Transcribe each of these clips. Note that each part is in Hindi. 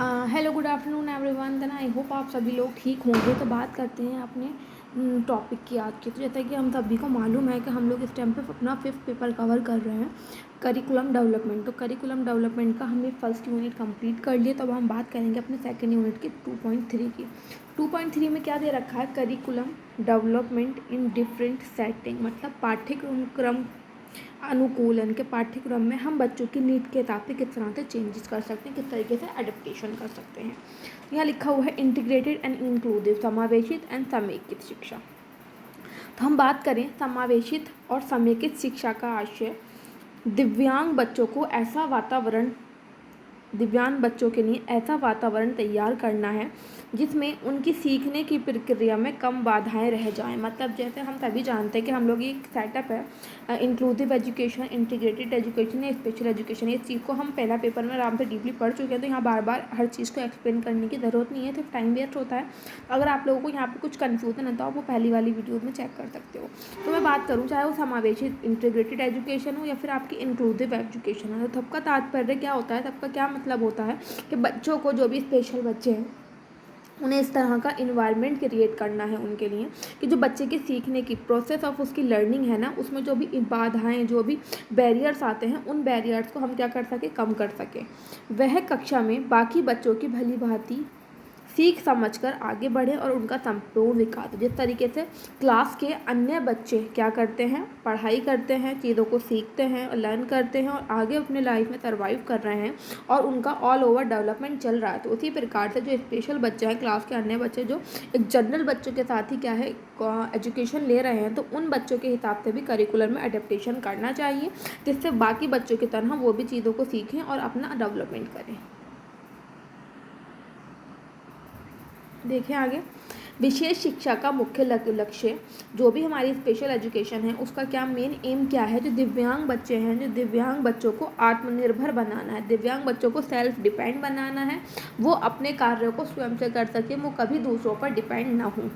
Hello good afternoon everyone. Then I hope आप सभी लोग ठीक होंगे। तो बात करते हैं अपने टॉपिक की आज की। तो जैसा कि हम सभी को मालूम है कि हम लोग इस टाइम पे अपना 5th पेपर कवर कर रहे हैं, करिकुलम डेवलपमेंट। तो करिकुलम डेवलपमेंट का हमने फर्स्ट यूनिट कंप्लीट कर लिया। तो अब हम बात करेंगे अपने सेकंड यूनिट की 2.3 की। 2.3 में क्या दे रखा है, curriculum development in different setting, मतलब पाठ्यक्रम अनुकूलन के पाठ्यक्रम में हम बच्चों की नीड के हिसाब से किस तरह से चेंजेस कर सकते हैं, किस तरीके से एडेप्टेशन कर सकते हैं। यहाँ लिखा हुआ है इंटीग्रेटेड एंड इंक्लूसिव, समावेशित एंड समेकित शिक्षा। तो हम बात करें समावेशित और समेकित शिक्षा का आशय दिव्यांग बच्चों के लिए ऐसा वातावरण तैयार करना है जिसमें उनकी सीखने की प्रक्रिया में कम बाधाएं रह जाएं। मतलब जैसे हम सभी जानते हैं कि हम लोग एक सेटअप है इंक्लूसिव एजुकेशन, इंटीग्रेटेड एजुकेशन या स्पेशल एजुकेशन। इस चीज़ को हम पहला पेपर में आराम से डीपली पढ़ चुके हैं, तो यहाँ बार बार हर चीज़ को एक्सप्लेन करने की ज़रूरत नहीं है, तो टाइम वेस्ट होता है। अगर आप लोगों को यहाँ पर कुछ कन्फ्यूजन है तो आप वो पहली वाली वीडियो में चेक कर सकते हो। तो मैं बात करूँ चाहे वो समावेशित इंटीग्रेटेड एजुकेशन हो या फिर आपकी इंक्लूसिव एजुकेशन हो, तो सबका तात्पर्य क्या होता है, सबका क्या मतलब होता है कि बच्चों को, जो भी स्पेशल बच्चे हैं, उन्हें इस तरह का इन्वायरमेंट क्रिएट करना है उनके लिए कि जो बच्चे के सीखने की प्रोसेस ऑफ उसकी लर्निंग है ना, उसमें जो भी बाधाएं, जो भी बैरियर्स आते हैं, उन बैरियर्स को हम क्या कर सके, कम कर सके। वह कक्षा में बाकी बच्चों की भली भांति सीख समझकर आगे बढ़े और उनका संपूर्ण विकास। जिस तरीके से क्लास के अन्य बच्चे क्या करते हैं, पढ़ाई करते हैं, चीज़ों को सीखते हैं, लर्न करते हैं और आगे अपने लाइफ में सर्वाइव कर रहे हैं और उनका ऑल ओवर डेवलपमेंट चल रहा है, तो उसी प्रकार से जो स्पेशल बच्चे हैं, क्लास के अन्य बच्चे जो एक जनरल बच्चों के साथ ही क्या है एजुकेशन ले रहे हैं, तो उन बच्चों के हिसाब से भी करिकुलर में अडेप्टेशन करना चाहिए, जिससे बाकी बच्चों की तरह वो भी चीज़ों को सीखें और अपना डेवलपमेंट करें। देखें आगे, विशेष शिक्षा का मुख्य लक्ष्य, जो भी हमारी स्पेशल एजुकेशन है उसका क्या मेन एम क्या है, जो दिव्यांग बच्चे हैं, जो दिव्यांग बच्चों को आत्मनिर्भर बनाना है, दिव्यांग बच्चों को सेल्फ डिपेंड बनाना है, वो अपने कार्यों को स्वयं से कर सके, वो कभी दूसरों पर डिपेंड ना हो।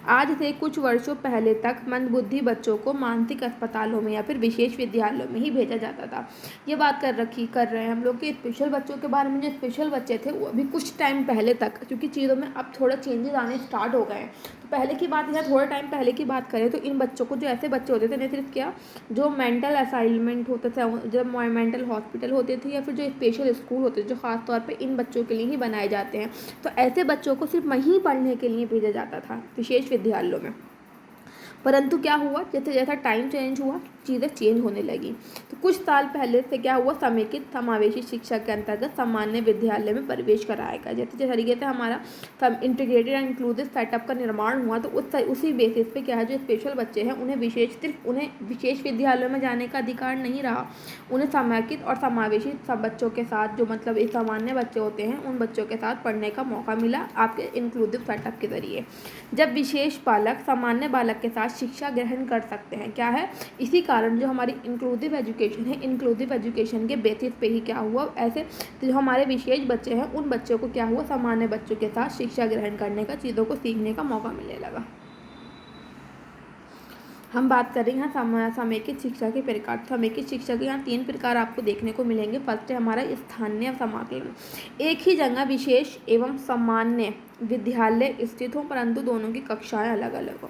आज से कुछ वर्षों पहले तक मंदबुद्धि बच्चों को मानसिक अस्पतालों में या फिर विशेष विद्यालयों में ही भेजा जाता था। ये बात कर रहे हैं हम लोग कि स्पेशल बच्चों के बारे में। जो स्पेशल बच्चे थे वो अभी कुछ टाइम पहले तक, क्योंकि चीज़ों में अब थोड़ा चेंजेस आने स्टार्ट हो गए हैं, तो पहले की बात या थोड़ा टाइम पहले की बात करें तो इन बच्चों को, जो ऐसे बच्चे होते थे, नहीं सिर्फ क्या, जो मेंटल असाइलमेंट होता था, जब मेंटल हॉस्पिटल होते थे या फिर जो स्पेशल स्कूल होते थे जो ख़ास तौर पे इन बच्चों के लिए ही बनाए जाते हैं, तो ऐसे बच्चों को सिर्फ वहीं पढ़ने के लिए भेजा जाता था विशेष विद्यालयों में। परंतु क्या हुआ, जैसे जैसा टाइम चेंज हुआ चीज़ें चेंज होने लगी। तो कुछ साल पहले से क्या हुआ, समेकित समावेशी शिक्षा के अंतर्गत सामान्य विद्यालय में प्रवेश कराएगा। जैसे जिस तरीके से हमारा इंटीग्रेटेड एंड इंक्लूसिव सेटअप का निर्माण हुआ, तो उसी बेसिस पे क्या है, जो स्पेशल बच्चे हैं उन्हें विशेष विद्यालयों में जाने का अधिकार नहीं रहा, उन्हें समेकित और समावेशी सब बच्चों के साथ, जो मतलब एक सामान्य बच्चे होते हैं, उन बच्चों के साथ पढ़ने का मौका मिला आपके इंक्लूसिव सेटअप के जरिए। जब विशेष बालक सामान्य बालक के साथ शिक्षा ग्रहण कर सकते हैं, क्या है, इसी कारण जो हमारी इंक्लूसिव एजुकेशन है, इंक्लूसिव एजुकेशन के बेसिस पे ही क्या हुआ, ऐसे जो हमारे विशेष बच्चे हैं उन बच्चों को क्या हुआ, सामान्य बच्चों के साथ शिक्षा ग्रहण करने का, चीज़ों को सीखने का मौका मिलने लगा। हम बात कर रहे हैं यहाँ समेकित शिक्षा के प्रकार। समेकित शिक्षा के यहाँ 3 प्रकार आपको देखने को मिलेंगे। फर्स्ट है हमारा स्थानीय समाकलन, एक ही जगह विशेष एवं सामान्य विद्यालय स्थित हो परंतु दोनों की कक्षाएं अलग अलग हो।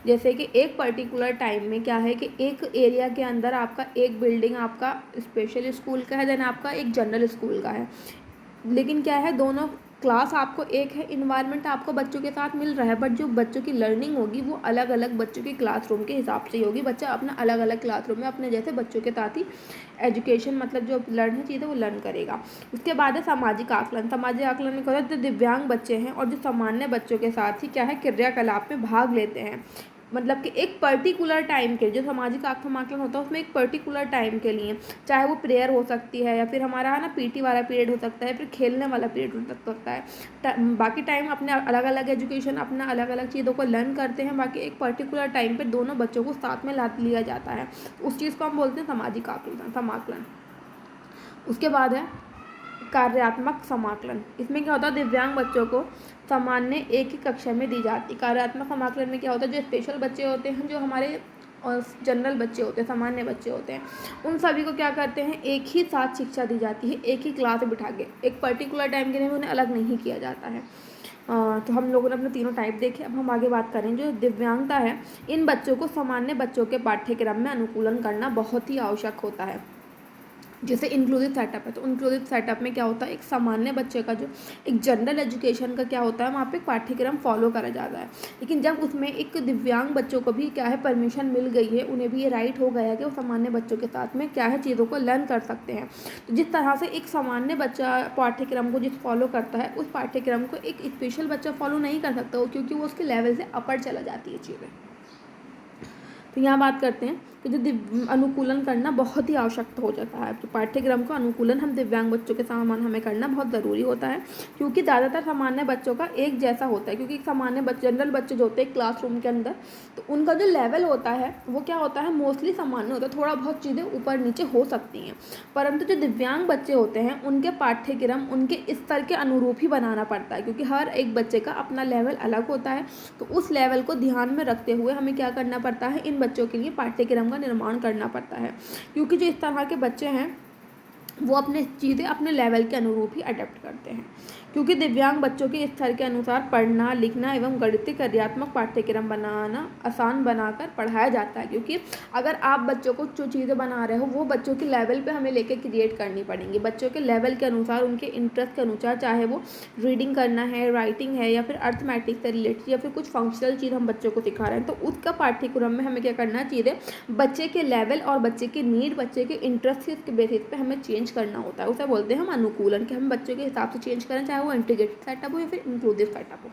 जैसे कि एक पर्टिकुलर टाइम में क्या है कि एक एरिया के अंदर आपका एक बिल्डिंग आपका स्पेशल स्कूल का है, देन आपका एक जनरल स्कूल का है, लेकिन क्या है, दोनों क्लास आपको एक है, इन्वायरमेंट आपको बच्चों के साथ मिल रहा है, बट जो बच्चों की लर्निंग होगी वो अलग अलग बच्चों के क्लासरूम के हिसाब से ही होगी। बच्चा अपना अलग अलग क्लासरूम में अपने जैसे बच्चों के साथ ही एजुकेशन, मतलब जो लर्न चीज़ है वो लर्न करेगा। उसके बाद है सामाजिक आकलन। सामाजिक आकलन में क्या होता है, जो दिव्यांग बच्चे हैं और जो सामान्य बच्चों के साथ ही क्या है, क्रियाकलाप में भाग लेते हैं, मतलब कि एक पर्टिकुलर टाइम के, जो सामाजिक आकलन होता है उसमें एक पर्टिकुलर टाइम के लिए, चाहे वो प्रेयर हो सकती है या फिर हमारा है ना पीटी वाला पीरियड हो सकता है, फिर खेलने वाला पीरियड हो सकता है, बाकी टाइम अपने अलग अलग एजुकेशन, अपना अलग अलग चीज़ों को लर्न करते हैं, बाकी एक पर्टिकुलर टाइम पर दोनों बच्चों को साथ में ला लिया जाता है, उस चीज़ को हम बोलते हैं सामाजिक समाकलन। उसके बाद है कार्यात्मक समाकलन। इसमें क्या होता है, दिव्यांग बच्चों को सामान्य एक ही कक्षा में दी जाती। कार्यात्मक समाकलन में क्या होता है, जो स्पेशल बच्चे होते हैं, जो हमारे और जनरल बच्चे होते हैं, सामान्य बच्चे होते हैं, उन सभी को क्या करते हैं, एक ही साथ शिक्षा दी जाती है, एक ही क्लास में बिठा के, एक पर्टिकुलर टाइम के लिए उन्हें अलग नहीं किया जाता है। तो हम लोगों ने अपने तीनों टाइप देखे। अब हम आगे बात करें जो दिव्यांगता है, इन बच्चों को सामान्य बच्चों के पाठ्यक्रम में अनुकूलन करना बहुत ही आवश्यक होता है। जैसे इंक्लूसिव सेटअप है, तो इंक्लूसिव सेटअप में क्या होता है, एक सामान्य बच्चे का जो एक जनरल एजुकेशन का क्या होता है, वहाँ पे पाठ्यक्रम फॉलो करा जाता है। लेकिन जब उसमें एक दिव्यांग बच्चों को भी क्या है परमिशन मिल गई है, उन्हें भी ये राइट हो गया है कि वो सामान्य बच्चों के साथ में क्या है चीज़ों को लर्न कर सकते हैं। तो जिस तरह से एक सामान्य बच्चा पाठ्यक्रम को जिस फॉलो करता है, उस पाठ्यक्रम को एक स्पेशल बच्चा फॉलो नहीं कर सकता हो, क्योंकि वो उसके लेवल से अपर चला जाती है चीज़ें। तो यहाँ बात करते हैं कि जो अनुकूलन करना बहुत ही आवश्यक हो जाता है। तो पाठ्यक्रम का अनुकूलन हम दिव्यांग बच्चों के समान हमें करना बहुत ज़रूरी होता है, क्योंकि ज़्यादातर सामान्य बच्चों का एक जैसा होता है। क्योंकि सामान्य जनरल बच्चे जो होते हैं क्लासरूम के अंदर, तो उनका जो लेवल होता है वो क्या होता है, मोस्टली सामान्य होता है, थोड़ा बहुत चीज़ें ऊपर नीचे हो सकती हैं। परंतु जो दिव्यांग बच्चे होते हैं उनके पाठ्यक्रम उनके स्तर के अनुरूप ही बनाना पड़ता है, क्योंकि हर एक बच्चे का अपना लेवल अलग होता है। तो उस लेवल को ध्यान में रखते हुए हमें क्या करना पड़ता है, इन बच्चों के लिए पाठ्यक्रम का निर्माण करना पड़ता है। क्योंकि जो इस तरह के बच्चे हैं वो अपने चीज़ें अपने लेवल के अनुरूप ही अडेप्ट करते हैं। क्योंकि दिव्यांग बच्चों के स्तर के अनुसार पढ़ना, लिखना एवं गणितीय कार्यात्मक पाठ्यक्रम बनाना आसान बनाकर पढ़ाया जाता है। क्योंकि अगर आप बच्चों को जो चीज़ें बना रहे हो वो बच्चों के लेवल पे हमें लेके क्रिएट करनी पड़ेंगी, बच्चों के लेवल के अनुसार, उनके इंटरेस्ट के अनुसार, चाहे वो रीडिंग करना है, राइटिंग है, या फिर अर्थमेटिक्स से रिलेटेड, या फिर कुछ फंक्शनल चीज़ हम बच्चों को सिखा रहे हैं, तो उसका पाठ्यक्रम में हमें क्या करना चाहिए, बच्चे के लेवल और बच्चे के नीड, बच्चे के इंटरेस्ट के बेसिस पे हमें चेंज करना होता है। उसे बोलते हैं हम अनुकूलन, कि हम बच्चों के हिसाब से चेंज करें, चाहे वो इंटीग्रेटेड सेटअप हो या फिर इंक्लूसिव सेटअप हो।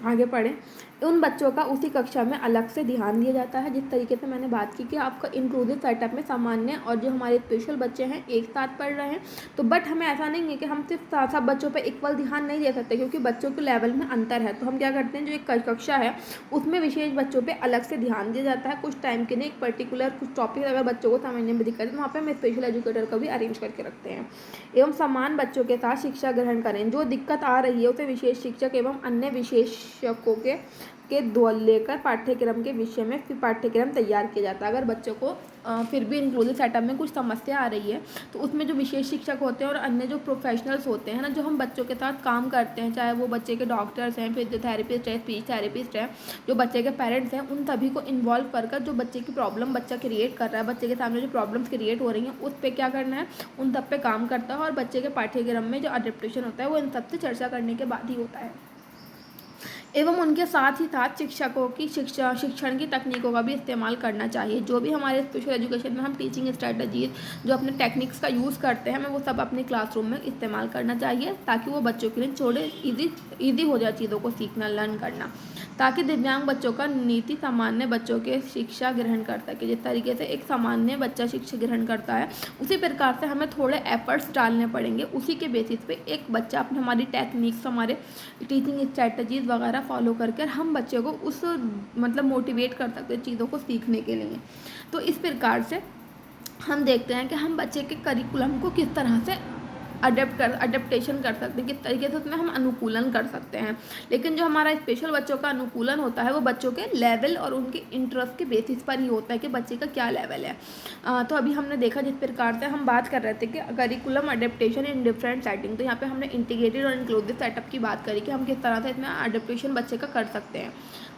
आगे पढ़ें। उन बच्चों का उसी कक्षा में अलग से ध्यान दिया जाता है। जिस तरीके से मैंने बात की कि आपका इंक्लूसिव सेटअप में सामान्य और जो हमारे स्पेशल बच्चे हैं एक साथ पढ़ रहे हैं, तो बट हमें ऐसा नहीं है कि हम सिर्फ सब बच्चों पे इक्वल ध्यान नहीं दे सकते, क्योंकि बच्चों के लेवल में अंतर है। तो हम क्या करते हैं, जो एक कक्षा है उसमें विशेष बच्चों पर अलग से ध्यान दिया जाता है कुछ टाइम के लिए। एक पर्टिकुलर कुछ टॉपिक अगर बच्चों को समझने में दिक्कत है तो वहाँ पर हम स्पेशल एजुकेटर को भी अरेंज करके रखते हैं। एवं समान बच्चों के साथ शिक्षा ग्रहण करें। जो दिक्कत आ रही है उसे विशेष शिक्षक एवं अन्य विशेषज्ञों के द्वारा लेकर पाठ्यक्रम के विषय में फिर पाठ्यक्रम तैयार किया जाता है। अगर बच्चों को फिर भी इंक्लूसिव सेटअप में कुछ समस्या आ रही है तो उसमें जो विशेष शिक्षक होते हैं और अन्य जो प्रोफेशनल्स होते हैं ना, जो हम बच्चों के साथ काम करते हैं, चाहे वो बच्चे के डॉक्टर्स हैं, फिजियोथेरेपिस्ट है, स्पीच थेरेपिस्ट है, जो बच्चे के पेरेंट्स हैं, उन सभी को इन्वॉल्व कर जो बच्चे की प्रॉब्लम बच्चा क्रिएट कर रहा है, बच्चे के सामने जो प्रॉब्लम्स क्रिएट हो रही हैं उस पर क्या करना है, उन सब पे काम करता है। और बच्चे के पाठ्यक्रम में जो अडेप्टेशन होता है वो इन सबसे चर्चा करने के बाद ही होता है। एवं उनके साथ ही साथ शिक्षकों की शिक्षण की तकनीकों का भी इस्तेमाल करना चाहिए। जो भी हमारे स्पेशल एजुकेशन में हम टीचिंग स्ट्रेटजीज जो अपने टेक्निक्स का यूज़ करते हैं, हमें वो सब अपने क्लासरूम में इस्तेमाल करना चाहिए, ताकि वो बच्चों के लिए थोड़े ईजी हो जाए चीज़ों को सीखना, लर्न करना, ताकि दिव्यांग बच्चों का नीति सामान्य बच्चों के शिक्षा ग्रहण कर सके। जिस तरीके से एक सामान्य बच्चा शिक्षा ग्रहण करता है, उसी प्रकार से हमें थोड़े एफर्ट्स डालने पड़ेंगे। उसी के बेसिस पे एक बच्चा अपने हमारी टेक्निक्स, हमारे टीचिंग स्ट्रेटजीज वगैरह फॉलो करके हम बच्चे को उस मतलब मोटिवेट कर सकते हैं चीज़ों को सीखने के लिए। तो इस प्रकार से हम देखते हैं कि हम बच्चे के करिकुलम को किस तरह से अडेप्टेशन कर सकते हैं, किस तरीके से उसमें हम अनुकूलन कर सकते हैं। लेकिन जो हमारा स्पेशल बच्चों का अनुकूलन होता है वो बच्चों के लेवल और उनके इंटरेस्ट के बेसिस पर ही होता है कि बच्चे का क्या लेवल है। तो अभी हमने देखा जिस प्रकार से हम बात कर रहे थे कि curriculum adaptation in different setting, तो यहाँ पे हमने इंटीग्रेटेड और इंक्लूसिव सेटअप की बात करी कि हम किस तरह से इसमें अडेप्टेशन बच्चे का कर सकते हैं।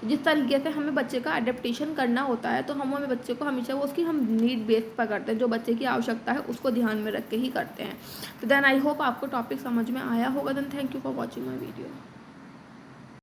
जिस तरीके से हमें बच्चे का अडेप्टेशन करना होता है तो हमें बच्चे को हमेशा वो उसकी हम नीड बेस पर करते हैं, जो बच्चे की आवश्यकता है उसको ध्यान में रख के ही करते हैं। तो देन आई होप आपको टॉपिक समझ में आया होगा। Then thank you for watching my video.